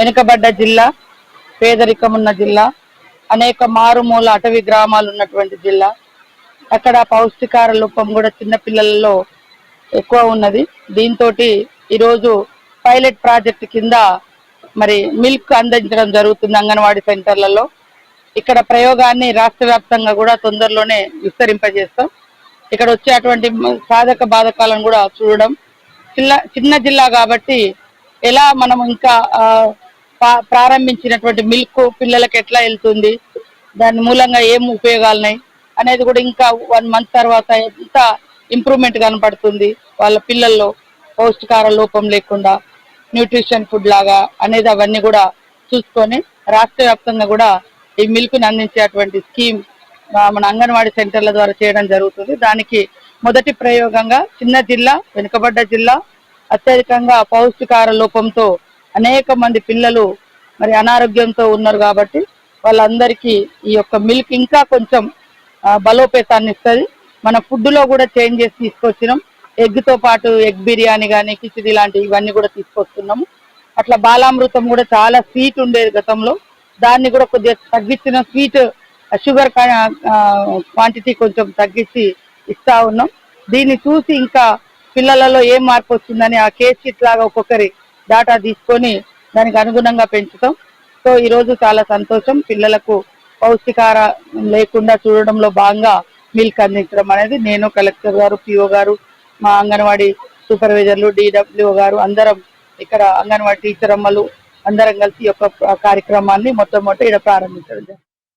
వెనుకబడ్డ జిల్లా, పేదరికం ఉన్న జిల్లా, అనేక మారుమూల అటవీ గ్రామాలు ఉన్నటువంటి జిల్లా. అక్కడ పౌష్టికార లోపం కూడా చిన్న పిల్లలలో ఎక్కువ ఉన్నది. దీంతో ఈరోజు పైలట్ ప్రాజెక్ట్ కింద మరి మిల్క్ అందించడం జరుగుతుంది అంగన్వాడీ సెంటర్లలో. ఇక్కడ ప్రయోగాన్ని రాష్ట్ర వ్యాప్తంగా కూడా తొందరలోనే విస్తరింపజేస్తాం. ఇక్కడ వచ్చేటువంటి సాధక బాధకాలను కూడా చూడడం, చిన్న జిల్లా కాబట్టి ఎలా మనం ఇంకా ప్రారంభించినటువంటి మిల్క్ పిల్లలకు ఎట్లా వెళ్తుంది, దాని మూలంగా ఏం ఉపయోగాలున్నాయి అనేది కూడా ఇంకా 1 మంత్ తర్వాత ఎంత ఇంప్రూవ్మెంట్ కనపడుతుంది వాళ్ళ పిల్లల్లో పౌష్టికార లోపం లేకుండా న్యూట్రిషన్ ఫుడ్ లాగా అనేది అవన్నీ కూడా చూసుకొని రాష్ట్ర వ్యాప్తంగా కూడా ఈ మిల్క్ ని అందించేటువంటి స్కీమ్ మన అంగన్వాడీ సెంటర్ల ద్వారా చేయడం జరుగుతుంది. దానికి మొదటి ప్రయోగంగా చిన్న జిల్లా, వెనుకబడ్డ జిల్లా, అత్యధికంగా పౌష్టికార లోపంతో అనేక మంది పిల్లలు మరి అనారోగ్యంతో ఉన్నారు కాబట్టి వాళ్ళందరికీ ఈ యొక్క మిల్క్ ఇంకా కొంచెం బలోపేతాన్ని ఇస్తుంది. మన ఫుడ్ లో కూడా చేంజెస్ తీసుకొచ్చినాం. ఎగ్ తో పాటు ఎగ్ బిర్యానీ కానీ, కిచిడి లాంటివి ఇవన్నీ కూడా తీసుకొస్తున్నాము. అట్లా బాలామృతం కూడా చాలా స్వీట్ ఉండేది గతంలో, దాన్ని కూడా కొద్దిగా తగ్గించిన స్వీట్ షుగర్ క్వాంటిటీ కొంచెం తగ్గించి ఇస్తా ఉన్నాం. దీన్ని చూసి ఇంకా పిల్లలలో ఏం మార్పు వస్తుందని ఆ కేస్ షీట్ లాగా ఒక్కొక్కరి డాటా తీసుకొని దానికి అనుగుణంగా పెంచుతాం. సో ఈరోజు చాలా సంతోషం. పిల్లలకు పౌష్టికార లేకుండా చూడడంలో భాగంగా మిల్క్ అందించడం అనేది నేను, కలెక్టర్ గారు, పిఓ గారు, మా అంగన్వాడీ సూపర్వైజర్లు, డిడబ్ల్యూ గారు అందరం ఇక్కడ అంగన్వాడీ టీచర్ అమ్మలు అందరం కలిసి ఈ యొక్క కార్యక్రమాన్ని మొట్టమొదటి ఇక్కడ ప్రారంభించడం.